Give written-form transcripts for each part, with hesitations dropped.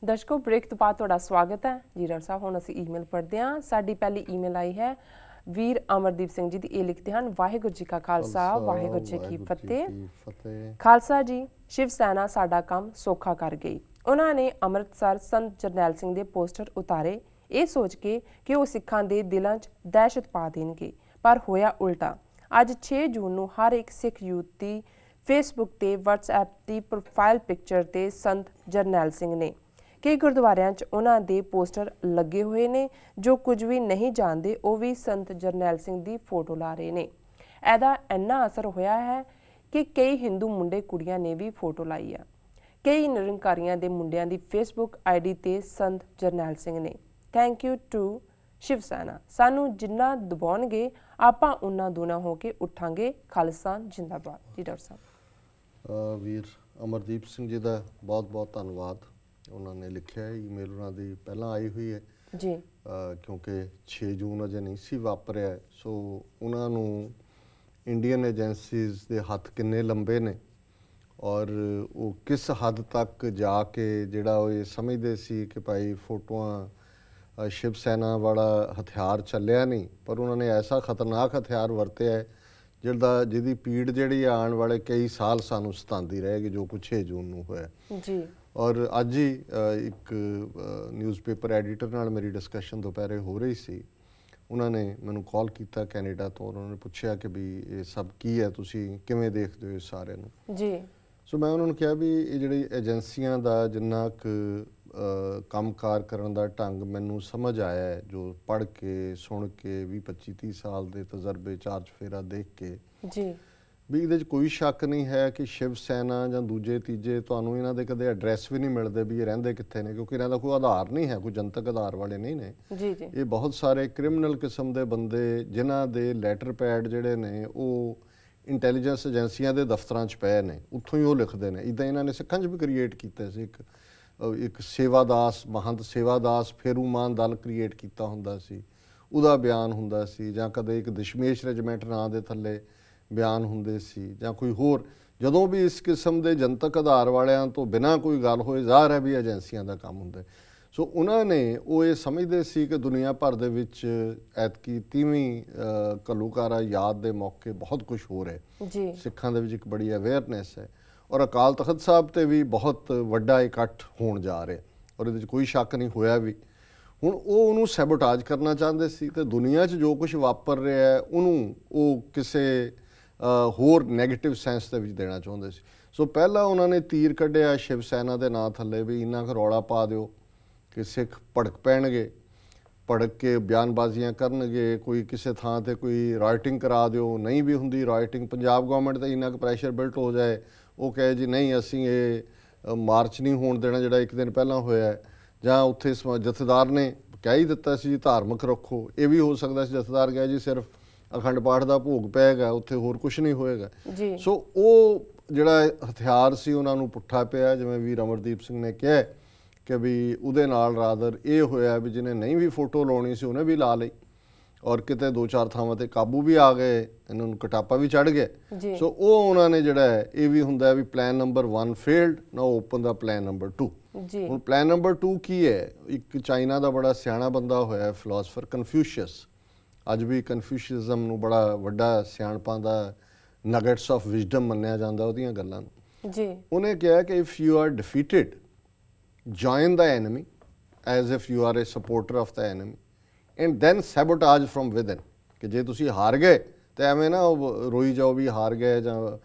ਦਰਸ਼ਕੋ break ਤੋਂ ਬਾਅਦ ਤੁਹਾਡਾ ਸਵਾਗਤ ਹੈ। ਜੀਰਾ ਸਾਹਿਬ ਹੁਣ ਅਸੀਂ ਈਮੇਲ ਪੜ੍ਹਦੇ ਹਾਂ। ਸਾਡੀ ਪਹਿਲੀ ਈਮੇਲ ਆਈ ਹੈ ਵੀਰ ਅਮਰਦੀਪ ਸਿੰਘ ਜੀ ਦੀ। ਇਹ ਲਿਖਦੇ ਹਨ, ਵਾਹਿਗੁਰੂ ਜੀ ਕਾ ਖਾਲਸਾ ਵਾਹਿਗੁਰੂ ਜੀ ਕੀ ਫਤਿਹ। ਖਾਲਸਾ ਜੀ, ਸ਼ਿਵ ਸੈਨਾ ਸਾਡਾ ਕੰਮ ਸੌਖਾ ਕਰ ਗਈ। ਉਹਨਾਂ ਨੇ ਅੰਮ੍ਰਿਤਸਰ ਸੰਤ ਜਰਨੈਲ ਸਿੰਘ ਦੇ ਪੋਸਟਰ ਉਤਾਰੇ ਇਹ ਸੋਚ ਕੇ ਕਿ ਉਹ ਸਿੱਖਾਂ ਦੇ ਦਿਲਾਂ 'ਚ ਦਹਿਸ਼ਤ ਪਾ ਦੇਣਗੇ, ਪਰ ਹੋਇਆ ਉਲਟਾ। ਅੱਜ 6 ਜੂਨ ਨੂੰ ਹਰ ਇੱਕ ਸਿੱਖ ਯੂਥ ਦੀ ਫੇਸਬੁੱਕ ਤੇ ਵਟਸਐਪ ਦੀ ਪ੍ਰੋਫਾਈਲ ਪਿਕਚਰ ਤੇ ਸੰਤ ਜਰਨੈਲ ਸਿੰਘ ਨੇ। ਕਈ ਗੁਰਦੁਆਰਿਆਂ 'ਚ ਉਹਨਾਂ ਦੇ ਪੋਸਟਰ ਲੱਗੇ ਹੋਏ ਨੇ। ਜੋ ਕੁਝ ਵੀ ਨਹੀਂ ਜਾਣਦੇ ਉਹ ਵੀ ਸੰਤ ਜਰਨੈਲ ਸਿੰਘ ਦੀ ਫੋਟੋ ਲਾ ਰਹੇ ਨੇ। ਇਹਦਾ ਇੰਨਾ ਅਸਰ ਹੋਇਆ ਹੈ ਕਿ ਕਈ ਹਿੰਦੂ ਮੁੰਡੇ ਕੁੜੀਆਂ ਨੇ ਵੀ ਫੋਟੋ ਲਾਈ ਆ। ਕਈ ਨਿਰੰਕਾਰੀਆਂ ਦੇ ਮੁੰਡਿਆਂ ਦੀ ਫੇਸਬੁੱਕ ਆਈਡੀ ਤੇ ਸੰਤ ਜਰਨੈਲ ਸਿੰਘ ਨੇ। Thank you to Shiv Sena. ਸਾਨੂੰ ਜਿੰਨਾ ਦਬਾਉਣਗੇ ਆਪਾਂ ਉਹਨਾਂ ਦੂਣਾ ਹੋ ਕੇ ਉੱਠਾਂਗੇ। ਖਾਲਿਸਤਾਨ ਜਿੰਦਾਬਾਦ। ਜੀ ਡਾਕਟਰ ਸਾਹਿਬ। ਵੀਰ ਅਮਰਦੀਪ ਸਿੰਘ ਜੀ ਦਾ ਬਹੁਤ ਬਹੁਤ ਧੰਨਵਾਦ। ਉਹਨਾਂ ਨੇ ਲਿਖਿਆ ਈਮੇਲ ਉਹਨਾਂ ਦੀ ਪਹਿਲਾਂ ਆਈ ਹੋਈ ਹੈ ਜੀ, ਕਿਉਂਕਿ 6 ਜੂਨ ਅਜੇ ਨਹੀਂ ਸੀ ਵਾਪਰਿਆ, ਸੋ ਉਹਨਾਂ ਨੂੰ ਇੰਡੀਅਨ ਏਜੰਸੀਜ਼ ਦੇ ਹੱਥ ਕਿੰਨੇ ਲੰਬੇ ਨੇ ਔਰ ਉਹ ਕਿਸ ਹੱਦ ਤੱਕ ਜਾ ਕੇ ਜਿਹੜਾ ਉਹ ਇਹ ਸਮਝਦੇ ਸੀ ਕਿ ਭਾਈ ਫੋਟੋਆਂ ਸ਼ਿਵ ਸੈਨਾ ਵਾਲਾ ਹਥਿਆਰ ਚੱਲਿਆ ਨਹੀਂ, ਪਰ ਉਹਨਾਂ ਨੇ ਐਸਾ ਖਤਰਨਾਕ ਹਥਿਆਰ ਵਰਤਿਆ ਹੈ ਜਿਹਦੀ ਪੀੜ ਜਿਹੜੀ ਆਉਣ ਵਾਲੇ ਕਈ ਸਾਲ ਸਾਨੂੰ ਸਤਾਉਂਦੀ ਰਹੇਗੀ, ਜੋ ਕੁਛ 6 ਜੂਨ ਨੂੰ ਹੋਇਆ ਜੀ। ਔਰ ਅੱਜ ਹੀ ਇੱਕ ਨਿਊਜ਼ਪੇਪਰ ਐਡੀਟਰ ਨਾਲ ਮੇਰੀ ਡਿਸਕਸ਼ਨ ਦੁਪਹਿਰੇ ਹੋ ਰਹੀ ਸੀ। ਉਹਨਾਂ ਨੇ ਮੈਨੂੰ ਕਾਲ ਕੀਤਾ ਕੈਨੇਡਾ ਤੋਂ। ਉਹਨਾਂ ਨੇ ਪੁੱਛਿਆ ਕਿ ਵੀ ਇਹ ਸਭ ਕੀ ਹੈ, ਤੁਸੀਂ ਕਿਵੇਂ ਦੇਖਦੇ ਹੋ ਇਸ ਸਾਰੇ ਨੂੰ ਜੀ। ਸੋ ਮੈਂ ਉਹਨਾਂ ਨੂੰ ਕਿਹਾ ਵੀ ਇਹ ਜਿਹੜੀ ਏਜੰਸੀਆਂ ਦਾ ਜਿੰਨਾ ਕੁ ਕੰਮਕਾਰ ਕਰਨ ਦਾ ਢੰਗ ਮੈਨੂੰ ਸਮਝ ਆਇਆ ਹੈ, ਜੋ ਪੜ੍ਹ ਕੇ ਸੁਣ ਕੇ 20-25-30 ਸਾਲ ਦੇ ਤਜਰਬੇ ਚਾਰ ਚਫੇਰਾ ਦੇਖ ਕੇ ਜੀ, ਵੀ ਇਹਦੇ 'ਚ ਕੋਈ ਸ਼ੱਕ ਨਹੀਂ ਹੈ ਕਿ ਸ਼ਿਵ ਸੈਨਾ ਜਾਂ ਦੂਜੇ ਤੀਜੇ ਤੁਹਾਨੂੰ ਇਹਨਾਂ ਦੇ ਕਦੇ ਐਡਰੈਸ ਵੀ ਨਹੀਂ ਮਿਲਦੇ ਵੀ ਇਹ ਰਹਿੰਦੇ ਕਿੱਥੇ ਨੇ, ਕਿਉਂਕਿ ਇਹਨਾਂ ਦਾ ਕੋਈ ਆਧਾਰ ਨਹੀਂ ਹੈ, ਕੋਈ ਜਨਤਕ ਆਧਾਰ ਵਾਲੇ ਨਹੀਂ ਨੇ ਜੀ ਜੀ। ਇਹ ਬਹੁਤ ਸਾਰੇ ਕ੍ਰਿਮੀਨਲ ਕਿਸਮ ਦੇ ਬੰਦੇ ਜਿਨ੍ਹਾਂ ਦੇ ਲੈਟਰ ਪੈਡ ਜਿਹੜੇ ਨੇ ਉਹ ਇੰਟੈਲੀਜੈਂਸ ਏਜੰਸੀਆਂ ਦੇ ਦਫ਼ਤਰਾਂ 'ਚ ਪਏ ਨੇ, ਉੱਥੋਂ ਹੀ ਉਹ ਲਿਖਦੇ ਨੇ। ਇੱਦਾਂ ਇਹਨਾਂ ਨੇ ਸਿੱਖਾਂ 'ਚ ਵੀ ਕ੍ਰੀਏਟ ਕੀਤੇ ਸੀ। ਇੱਕ ਸੇਵਾਦਾਸ, ਮਹੰਤ ਸੇਵਾਦਾਸ ਫੇਰੂਮਾਨ ਦਲ ਕ੍ਰੀਏਟ ਕੀਤਾ ਹੁੰਦਾ ਸੀ, ਉਹਦਾ ਬਿਆਨ ਹੁੰਦਾ ਸੀ, ਜਾਂ ਕਦੇ ਇੱਕ ਦਸ਼ਮੇਸ਼ ਰੈਜੀਮੈਂਟ ਨਾਂ ਦੇ ਥੱਲੇ ਬਿਆਨ ਹੁੰਦੇ ਸੀ, ਜਾਂ ਕੋਈ ਹੋਰ। ਜਦੋਂ ਵੀ ਇਸ ਕਿਸਮ ਦੇ ਜਨਤਕ ਆਧਾਰ ਵਾਲਿਆਂ ਤੋਂ ਬਿਨਾਂ ਕੋਈ ਗੱਲ ਹੋਏ, ਜ਼ਾਹਰ ਹੈ ਵੀ ਏਜੰਸੀਆਂ ਦਾ ਕੰਮ ਹੁੰਦਾ। ਸੋ ਉਹਨਾਂ ਨੇ ਉਹ ਇਹ ਸਮਝਦੇ ਸੀ ਕਿ ਦੁਨੀਆ ਭਰ ਦੇ ਵਿੱਚ ਐਤਕੀ 30ਵੀਂ ਘੱਲੂਘਾਰਾ ਯਾਦ ਦੇ ਮੌਕੇ ਬਹੁਤ ਕੁਝ ਹੋ ਰਿਹਾ ਜੀ। ਸਿੱਖਾਂ ਦੇ ਵਿੱਚ ਇੱਕ ਬੜੀ ਅਵੇਅਰਨੈਸ ਹੈ ਔਰ ਅਕਾਲ ਤਖਤ ਸਾਹਿਬ ਤੇ ਵੀ ਬਹੁਤ ਵੱਡਾ ਇਕੱਠ ਹੋਣ ਜਾ ਰਿਹਾ ਔਰ ਇਹਦੇ 'ਚ ਕੋਈ ਸ਼ੱਕ ਨਹੀਂ ਹੋਇਆ ਵੀ। ਹੁਣ ਉਹ ਉਹਨੂੰ ਸੈਬੋਟਾਜ ਕਰਨਾ ਚਾਹੁੰਦੇ ਸੀ ਤੇ ਦੁਨੀਆ 'ਚ ਜੋ ਕੁਝ ਵਾਪਰ ਰਿਹਾ ਹੈ ਉਹਨੂੰ ਉਹ ਕਿਸੇ ਹੋਰ ਨੈਗੇਟਿਵ ਸੈਂਸ ਦੇ ਵਿੱਚ ਦੇਣਾ ਚਾਹੁੰਦੇ ਸੀ। ਸੋ ਪਹਿਲਾਂ ਉਹਨਾਂ ਨੇ ਤੀਰ ਕੱਢਿਆ ਸ਼ਿਵ ਸੈਨਾ ਦੇ ਨਾਂ ਥੱਲੇ ਵੀ ਇੰਨਾ ਕੁ ਰੌਲਾ ਪਾ ਦਿਓ ਕਿ ਸਿੱਖ ਭੜਕ ਪੈਣਗੇ, ਭੜਕ ਕੇ ਬਿਆਨਬਾਜ਼ੀਆਂ ਕਰਨਗੇ, ਕੋਈ ਕਿਸੇ ਥਾਂ ਤੇ ਕੋਈ ਰਾਈਟਿੰਗ ਕਰਾ ਦਿਓ, ਨਹੀਂ ਵੀ ਹੁੰਦੀ ਰਾਈਟਿੰਗ, ਪੰਜਾਬ ਗੌਰਮੈਂਟ 'ਤੇ ਇੰਨਾ ਕੁ ਪ੍ਰੈਸ਼ਰ ਬਿਲਟ ਹੋ ਜਾਏ, ਉਹ ਕਹੇ ਜੀ ਨਹੀਂ ਅਸੀਂ ਇਹ ਮਾਰਚ ਨਹੀਂ ਹੋਣ ਦੇਣਾ ਜਿਹੜਾ ਇੱਕ ਦਿਨ ਪਹਿਲਾਂ ਹੋਇਆ, ਜਾਂ ਉੱਥੇ ਜਥੇਦਾਰ ਨੇ ਕਹਿ ਹੀ ਦਿੱਤਾ ਸੀ ਜੀ ਧਾਰਮਿਕ ਰੱਖੋ। ਇਹ ਵੀ ਹੋ ਸਕਦਾ ਸੀ ਜਥੇਦਾਰ ਕਹੇ ਜੀ ਸਿਰਫ ਅਖੰਡ ਪਾਠ ਦਾ ਭੋਗ ਪਏਗਾ, ਉੱਥੇ ਹੋਰ ਕੁਛ ਨਹੀਂ ਹੋਏਗਾ। ਸੋ ਉਹ ਜਿਹੜਾ ਹਥਿਆਰ ਸੀ ਉਹਨਾਂ ਨੂੰ ਪੁੱਠਾ ਪਿਆ, ਜਿਵੇਂ ਵੀਰ ਅਮਰਦੀਪ ਸਿੰਘ ਨੇ ਕਿਹਾ ਕਿ ਵੀ ਉਹਦੇ ਨਾਲ ਰਾਦਰ ਇਹ ਹੋਇਆ ਵੀ ਜਿਹਨੇ ਨਹੀਂ ਵੀ ਫੋਟੋ ਲਾਉਣੀ ਸੀ ਉਹਨੇ ਵੀ ਲਾ ਲਈ ਔਰ ਕਿਤੇ 2-4 ਥਾਵਾਂ ਤੇ ਕਾਬੂ ਵੀ ਆ ਗਏ, ਇਹਨਾਂ ਨੂੰ ਕਟਾਪਾ ਵੀ ਚੜ੍ਹ ਗਿਆ। ਸੋ ਉਹ ਉਹਨਾਂ ਨੇ ਜਿਹੜਾ ਹੈ ਇਹ ਵੀ ਹੁੰਦਾ ਵੀ ਪਲਾਨ ਨੰਬਰ 1 ਫੇਲਡ, ਨਾ ਓਪਨ ਦਾ ਪਲਾਨ ਨੰਬਰ 2। ਹੁਣ ਪਲਾਨ ਨੰਬਰ 2 ਕੀ ਹੈ? ਇੱਕ ਚਾਈਨਾ ਦਾ ਬੜਾ ਸਿਆਣਾ ਬੰਦਾ ਹੋਇਆ ਫਿਲਾਸਫਰ ਕਨਫਿਊਸ਼ੀਅਸ, ਅੱਜ ਵੀ ਕਨਫਿਊਸ਼ੀਅਜ਼ਮ ਨੂੰ ਬੜਾ ਵੱਡਾ ਸਿਆਣਪਾਂ ਦਾ ਨਗੇਟਸ ਆਫ ਵਿਜ਼ਡਮ ਮੰਨਿਆ ਜਾਂਦਾ ਉਹਦੀਆਂ ਗੱਲਾਂ ਨੂੰ ਜੀ। ਉਹਨੇ ਕਿਹਾ ਕਿ if you are defeated join the enemy as if you are a supporter of the enemy and then sabotage from within, ਕਿ ਜੇ ਤੁਸੀਂ ਹਾਰ ਗਏ ਤੇ ਐਵੇਂ ਨਾ ਰੋਈ ਜਾਓ ਵੀ ਹਾਰ ਗਏ, ਜਾਂ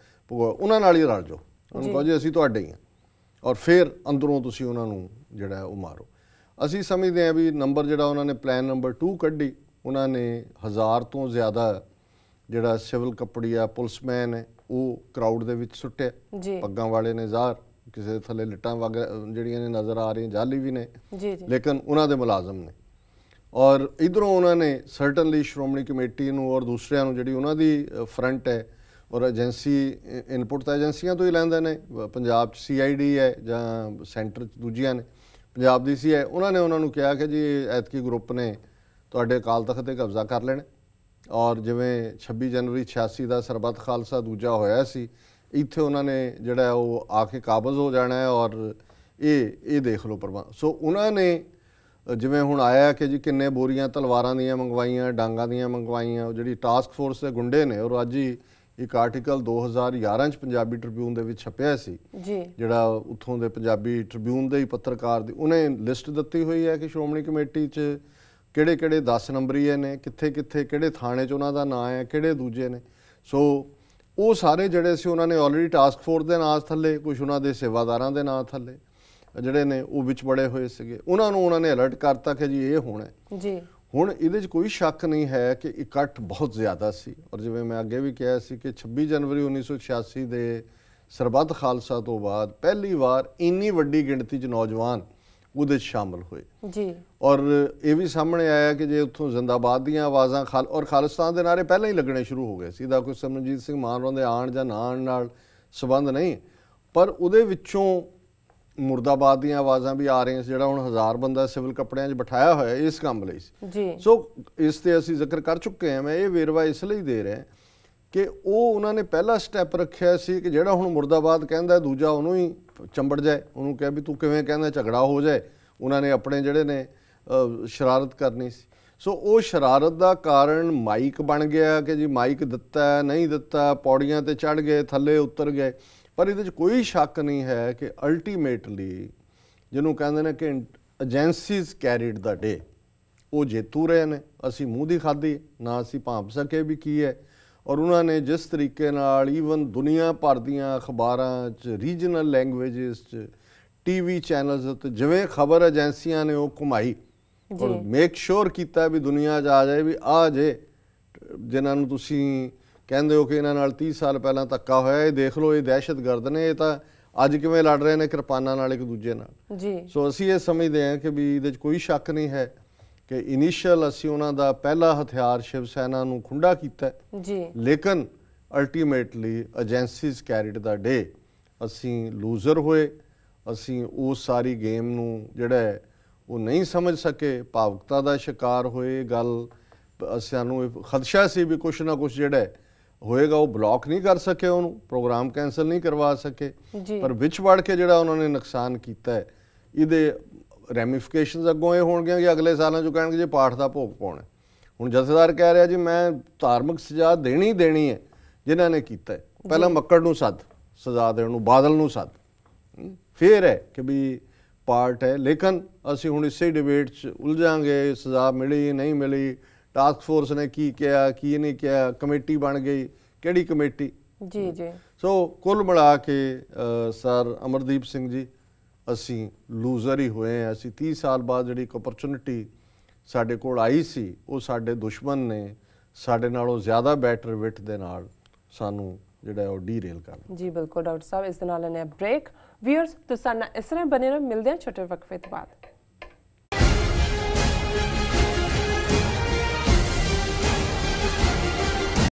ਉਹਨਾਂ ਨਾਲ ਹੀ ਰਲ ਜਾਓ, ਉਹਨੂੰ ਕਹੋ ਜੀ ਅਸੀਂ ਤੁਹਾਡੇ ਹੀ ਹਾਂ, ਔਰ ਫਿਰ ਅੰਦਰੋਂ ਤੁਸੀਂ ਉਹਨਾਂ ਨੂੰ ਜਿਹੜਾ ਉਹ ਮਾਰੋ। ਅਸੀਂ ਸਮਝਦੇ ਹਾਂ ਵੀ ਨੰਬਰ ਜਿਹੜਾ ਉਹਨਾਂ ਨੇ ਪਲਾਨ ਨੰਬਰ 2 ਕੱਢੀ, ਉਹਨਾਂ ਨੇ 1000 ਤੋਂ ਜ਼ਿਆਦਾ ਜਿਹੜਾ ਸਿਵਲ ਕੱਪੜੀਆ ਪੁਲਿਸਮੈਨ ਹੈ ਉਹ ਕਰਾਊਡ ਦੇ ਵਿੱਚ ਸੁੱਟਿਆ, ਪੱਗਾਂ ਵਾਲੇ ਨੇ ਜ਼ਾਹਰ, ਕਿਸੇ ਥੱਲੇ ਲਿੱਟਾਂ ਜਿਹੜੀਆਂ ਨੇ ਨਜ਼ਰ ਆ ਰਹੀਆਂ ਜਾਲੀ ਵੀ ਨੇ ਲੇਕਿਨ ਉਹਨਾਂ ਦੇ ਮੁਲਾਜ਼ਮ ਨੇ। ਔਰ ਇੱਧਰੋਂ ਉਹਨਾਂ ਨੇ ਸਰਟਨਲੀ ਸ਼੍ਰੋਮਣੀ ਕਮੇਟੀ ਨੂੰ ਔਰ ਦੂਸਰਿਆਂ ਨੂੰ ਜਿਹੜੀ ਉਹਨਾਂ ਦੀ ਫਰੰਟ ਹੈ ਔਰ ਏਜੰਸੀ ਇਨਪੁਟ ਤਾਂ ਏਜੰਸੀਆਂ ਤੋਂ ਹੀ ਲੈਂਦੇ ਨੇ, ਪੰਜਾਬ 'ਚ CID ਹੈ ਜਾਂ ਸੈਂਟਰ 'ਚ ਦੂਜੀਆਂ ਨੇ, ਪੰਜਾਬ ਦੀ ਸੀ ਹੈ, ਉਹਨਾਂ ਨੇ ਉਹਨਾਂ ਨੂੰ ਕਿਹਾ ਕਿ ਜੀ ਐਤਕੀ ਗਰੁੱਪ ਨੇ ਤੁਹਾਡੇ ਅਕਾਲ ਤਖਤ 'ਤੇ ਕਬਜ਼ਾ ਕਰ ਲੈਣਾ। ਔਰ ਜਿਵੇਂ 26 ਜਨਵਰੀ 86 ਦਾ ਸਰਬੱਤ ਖਾਲਸਾ ਦੂਜਾ ਹੋਇਆ ਸੀ, ਇੱਥੇ ਉਹਨਾਂ ਨੇ ਜਿਹੜਾ ਉਹ ਆ ਕੇ ਕਾਬਜ਼ ਹੋ ਜਾਣਾ ਹੈ ਔਰ ਇਹ ਦੇਖ ਲਓ ਪ੍ਰਬੰਧ। ਸੋ ਉਹਨਾਂ ਨੇ ਜਿਵੇਂ ਹੁਣ ਆਇਆ ਕਿ ਜੀ ਕਿੰਨੇ ਬੋਰੀਆਂ ਤਲਵਾਰਾਂ ਦੀਆਂ ਮੰਗਵਾਈਆਂ, ਡਾਂਗਾਂ ਦੀਆਂ ਮੰਗਵਾਈਆਂ, ਉਹ ਜਿਹੜੀ ਟਾਸਕ ਫੋਰਸ ਦੇ ਗੁੰਡੇ ਨੇ, ਔਰ ਅੱਜ ਹੀ ਇੱਕ ਆਰਟੀਕਲ 2011 ਚ ਪੰਜਾਬੀ ਟ੍ਰਿਬਿਊਨ ਦੇ ਵਿੱਚ ਛਪਿਆ ਸੀ ਜੀ, ਜਿਹੜਾ ਉੱਥੋਂ ਦੇ ਪੰਜਾਬੀ ਟ੍ਰਿਬਿਊਨ ਦੇ ਹੀ ਪੱਤਰਕਾਰ ਦੀ ਉਹਨੇ ਲਿਸਟ ਦਿੱਤੀ ਹੋਈ ਹੈ ਕਿ ਸ਼੍ਰੋਮਣੀ ਕਮੇਟੀ 'ਚ ਕਿਹੜੇ 10 ਨੰਬਰੀਏ ਨੇ, ਕਿੱਥੇ ਕਿਹੜੇ ਥਾਣੇ 'ਚ ਉਹਨਾਂ ਦਾ ਨਾਂ ਹੈ, ਕਿਹੜੇ ਦੂਜੇ ਨੇ। ਸੋ ਉਹ ਸਾਰੇ ਜਿਹੜੇ ਸੀ ਉਹਨਾਂ ਨੇ ਆਲਰੇਡੀ ਟਾਸਕ ਫੋਰਸ ਦੇ ਨਾਂ ਥੱਲੇ, ਕੁਝ ਉਹਨਾਂ ਦੇ ਸੇਵਾਦਾਰਾਂ ਦੇ ਨਾਂ ਥੱਲੇ ਜਿਹੜੇ ਨੇ ਉਹ ਵਿੱਚ ਬੜੇ ਹੋਏ ਸੀਗੇ, ਉਹਨਾਂ ਨੇ ਅਲਰਟ ਕਰਤਾ ਕਿ ਜੀ ਇਹ ਹੋਣਾ ਜੀ। ਹੁਣ ਇਹਦੇ 'ਚ ਕੋਈ ਸ਼ੱਕ ਨਹੀਂ ਹੈ ਕਿ ਇਕੱਠ ਬਹੁਤ ਜ਼ਿਆਦਾ ਸੀ, ਔਰ ਜਿਵੇਂ ਮੈਂ ਅੱਗੇ ਵੀ ਕਿਹਾ ਸੀ ਕਿ 26 ਜਨਵਰੀ 1986 ਦੇ ਸਰਬੱਤ ਖਾਲਸਾ ਤੋਂ ਬਾਅਦ ਪਹਿਲੀ ਵਾਰ ਇੰਨੀ ਵੱਡੀ ਗਿਣਤੀ 'ਚ ਨੌਜਵਾਨ ਉਹਦੇ 'ਚ ਸ਼ਾਮਲ ਹੋਏ ਜੀ। ਔਰ ਇਹ ਵੀ ਸਾਹਮਣੇ ਆਇਆ ਕਿ ਜੇ ਉੱਥੋਂ ਜ਼ਿੰਦਾਬਾਦ ਦੀਆਂ ਆਵਾਜ਼ਾਂ ਔਰ ਖਾਲਿਸਤਾਨ ਦੇ ਨਾਅਰੇ ਪਹਿਲਾਂ ਹੀ ਲੱਗਣੇ ਸ਼ੁਰੂ ਹੋ ਗਏ ਸੀ। ਇਹਦਾ ਕੋਈ ਸਿਮਰਨਜੀਤ ਸਿੰਘ ਮਾਨ ਹੋਰਾਂ ਦੇ ਆਉਣ ਜਾਂ ਨਾ ਆਉਣ ਨਾਲ ਸੰਬੰਧ ਨਹੀਂ, ਪਰ ਉਹਦੇ ਵਿੱਚੋਂ ਮੁਰਦਾਬਾਦ ਦੀਆਂ ਆਵਾਜ਼ਾਂ ਵੀ ਆ ਰਹੀਆਂ ਸੀ, ਜਿਹੜਾ ਹੁਣ 1000 ਬੰਦਾ ਸਿਵਲ ਕੱਪੜਿਆਂ 'ਚ ਬਿਠਾਇਆ ਹੋਇਆ ਇਸ ਕੰਮ ਲਈ ਸੀ ਜੀ। ਸੋ ਇਸ ਤੇ ਅਸੀਂ ਜ਼ਿਕਰ ਕਰ ਚੁੱਕੇ ਹਾਂ। ਮੈਂ ਇਹ ਵੇਰਵਾ ਇਸ ਲਈ ਦੇ ਰਿਹਾ ਕਿ ਉਹਨਾਂ ਨੇ ਪਹਿਲਾ ਸਟੈਪ ਰੱਖਿਆ ਸੀ ਕਿ ਜਿਹੜਾ ਹੁਣ ਮੁਰਦਾਬਾਦ ਕਹਿੰਦਾ ਦੂਜਾ ਉਹਨੂੰ ਹੀ ਚੰਬੜ ਜਾਏ, ਉਹਨੂੰ ਕਹਿ ਵੀ ਤੂੰ ਕਿਵੇਂ ਕਹਿੰਦਾ, ਝਗੜਾ ਹੋ ਜਾਏ। ਉਹਨਾਂ ਨੇ ਆਪਣੇ ਜਿਹੜੇ ਨੇ ਸ਼ਰਾਰਤ ਕਰਨੀ ਸੀ। ਸੋ ਉਹ ਸ਼ਰਾਰਤ ਦਾ ਕਾਰਨ ਮਾਈਕ ਬਣ ਗਿਆ ਕਿ ਜੀ ਮਾਈਕ ਦਿੱਤਾ ਨਹੀਂ ਦਿੱਤਾ, ਪੌੜੀਆਂ ਤੇ ਚੜ੍ਹ ਗਏ, ਥੱਲੇ ਉਤਰ ਗਏ। ਪਰ ਇਹਦੇ 'ਚ ਕੋਈ ਸ਼ੱਕ ਨਹੀਂ ਹੈ ਕਿ ਅਲਟੀਮੇਟਲੀ ਜਿਹਨੂੰ ਕਹਿੰਦੇ ਨੇ ਕਿ ਏਜੰਸੀਜ਼ ਕੈਰੀਡ ਦਾ ਡੇ, ਉਹ ਜੇਤੂ ਰਹੇ ਨੇ। ਅਸੀਂ ਮੂੰਹ ਦੀ ਖਾਧੀ ਨਾ, ਅਸੀਂ ਭਾਂਪ ਸਕੇ ਵੀ ਕੀ ਹੈ। ਔਰ ਉਹਨਾਂ ਨੇ ਜਿਸ ਤਰੀਕੇ ਨਾਲ ਈਵਨ ਦੁਨੀਆ ਭਰ ਦੀਆਂ ਅਖਬਾਰਾਂ 'ਚ, ਰੀਜਨਲ ਲੈਂਗੁਏਜਿਸ 'ਚ, ਟੀਵੀ ਚੈਨਲਸ ਉੱਤੇ ਜਿਵੇਂ ਖਬਰ ਏਜੰਸੀਆਂ ਨੇ ਉਹ ਘੁਮਾਈ ਔਰ ਮੇਕ ਸ਼ੋਰ ਕੀਤਾ ਵੀ ਦੁਨੀਆ 'ਚ ਆ ਜਾਏ ਵੀ ਆ ਜੇ ਜਿਨ੍ਹਾਂ ਨੂੰ ਤੁਸੀਂ ਕਹਿੰਦੇ ਹੋ ਕਿ ਇਹਨਾਂ ਨਾਲ 30 ਸਾਲ ਪਹਿਲਾਂ ਧੱਕਾ ਹੋਇਆ, ਇਹ ਦੇਖ ਲਓ, ਇਹ ਦਹਿਸ਼ਤਗਰਦ ਨੇ, ਇਹ ਤਾਂ ਅੱਜ ਕਿਵੇਂ ਲੜ ਰਹੇ ਨੇ ਕਿਰਪਾਨਾਂ ਨਾਲ ਇੱਕ ਦੂਜੇ ਨਾਲ ਜੀ। ਸੋ ਅਸੀਂ ਇਹ ਸਮਝਦੇ ਹਾਂ ਕਿ ਵੀ ਇਹਦੇ 'ਚ ਕੋਈ ਸ਼ੱਕ ਨਹੀਂ ਹੈ ਕਿ ਇਨੀਸ਼ੀਅਲ ਅਸੀਂ ਉਹਨਾਂ ਦਾ ਪਹਿਲਾ ਹਥਿਆਰ ਸ਼ਿਵ ਸੈਨਾ ਨੂੰ ਖੁੰਡਾ ਕੀਤਾ ਜੀ, ਲੇਕਿਨ ਅਲਟੀਮੇਟਲੀ ਏਜੰਸੀਜ਼ ਕੈਰੀਡ ਦਾ ਡੇ ਅਸੀਂ ਲੂਜ਼ਰ ਹੋਏ। ਅਸੀਂ ਉਸ ਸਾਰੀ ਗੇਮ ਨੂੰ ਜਿਹੜਾ ਉਹ ਨਹੀਂ ਸਮਝ ਸਕੇ, ਭਾਵੁਕਤਾ ਦਾ ਸ਼ਿਕਾਰ ਹੋਏ। ਗੱਲ ਸਾਨੂੰ ਖਦਸ਼ਾ ਸੀ ਵੀ ਕੁਛ ਨਾ ਕੁਛ ਜਿਹੜਾ ਹੋਏਗਾ ਉਹ ਬਲੌਕ ਨਹੀਂ ਕਰ ਸਕੇ, ਉਹਨੂੰ ਪ੍ਰੋਗਰਾਮ ਕੈਂਸਲ ਨਹੀਂ ਕਰਵਾ ਸਕੇ, ਪਰ ਵਿੱਚ ਵੜ ਕੇ ਜਿਹੜਾ ਉਹਨਾਂ ਨੇ ਨੁਕਸਾਨ ਕੀਤਾ ਹੈ ਇਹਦੇ ਰੈਮੀਫਿਕੇਸ਼ਨਸ ਅੱਗੋਂ ਇਹ ਹੋਣਗੀਆਂ ਕਿ ਅਗਲੇ ਸਾਲਾਂ 'ਚ ਕਹਿਣਗੇ ਜੇ ਪਾਠ ਦਾ ਭੋਗ ਪਾਉਣਾ। ਹੁਣ ਜਥੇਦਾਰ ਕਹਿ ਰਿਹਾ ਜੀ ਮੈਂ ਧਾਰਮਿਕ ਸਜ਼ਾ ਦੇਣੀ ਹੈ ਜਿਨ੍ਹਾਂ ਨੇ ਕੀਤਾ। ਪਹਿਲਾਂ ਮੱਕੜ ਨੂੰ ਸੱਦ ਸਜ਼ਾ ਦੇਣ ਨੂੰ, ਬਾਦਲ ਨੂੰ ਸੱਦ, ਫੇਰ ਹੈ ਕਿ ਵੀ ਪਾਰਟ ਹੈ। ਲੇਕਿਨ ਅਸੀਂ ਹੁਣ ਇਸੇ ਡਿਬੇਟ 'ਚ ਉਲਝਾਂਗੇ, ਸਜ਼ਾ ਮਿਲੀ ਨਹੀਂ ਮਿਲੀ, ਟਾਸਕ ਫੋਰਸ ਨੇ ਕੀ ਕਿਹਾ ਕੀ ਨਹੀਂ ਕਿਹਾ, ਕਮੇਟੀ ਬਣ ਗਈ, ਕਿਹੜੀ ਕਮੇਟੀ ਜੀ। ਸੋ ਕੁੱਲ ਮਿਲਾ ਕੇ ਸਰ ਅਮਰਦੀਪ ਸਿੰਘ ਜੀ ਅਸੀਂ ਲੂਜ਼ਰ ਹੀ ਹੋਏ ਹਾਂ। ਅਸੀਂ 30 ਸਾਲ ਬਾਅਦ ਜਿਹੜੀ ਇੱਕ ਓਪਰਚੁਨਿਟੀ ਸਾਡੇ ਕੋਲ ਆਈ ਸੀ, ਉਹ ਸਾਡੇ ਦੁਸ਼ਮਣ ਨੇ ਸਾਡੇ ਨਾਲੋਂ ਜ਼ਿਆਦਾ ਬੈਟਰ ਵਿਟ ਦੇ ਨਾਲ ਸਾਨੂੰ ਜਿਹੜਾ ਉਹ ਡੀਰੇਲ ਕਰਨਾ ਜੀ। ਬਿਲਕੁਲ ਡਾਕਟਰ ਸਾਹਿਬ, ਇਸ ਦੇ ਨਾਲ ਲੈਣੇ ਬ੍ਰੇਕ। ਵੀਅਰਸ ਤੁਸੀਂ ਸਾਡੇ ਨਾਲ ਇਸ ਤਰ੍ਹਾਂ ਬਣੇ ਰਹੋ, ਮਿਲਦੇ ਹਾਂ ਛੋਟੇ ਵਕਫੇ ਤੋਂ ਬਾਅਦ।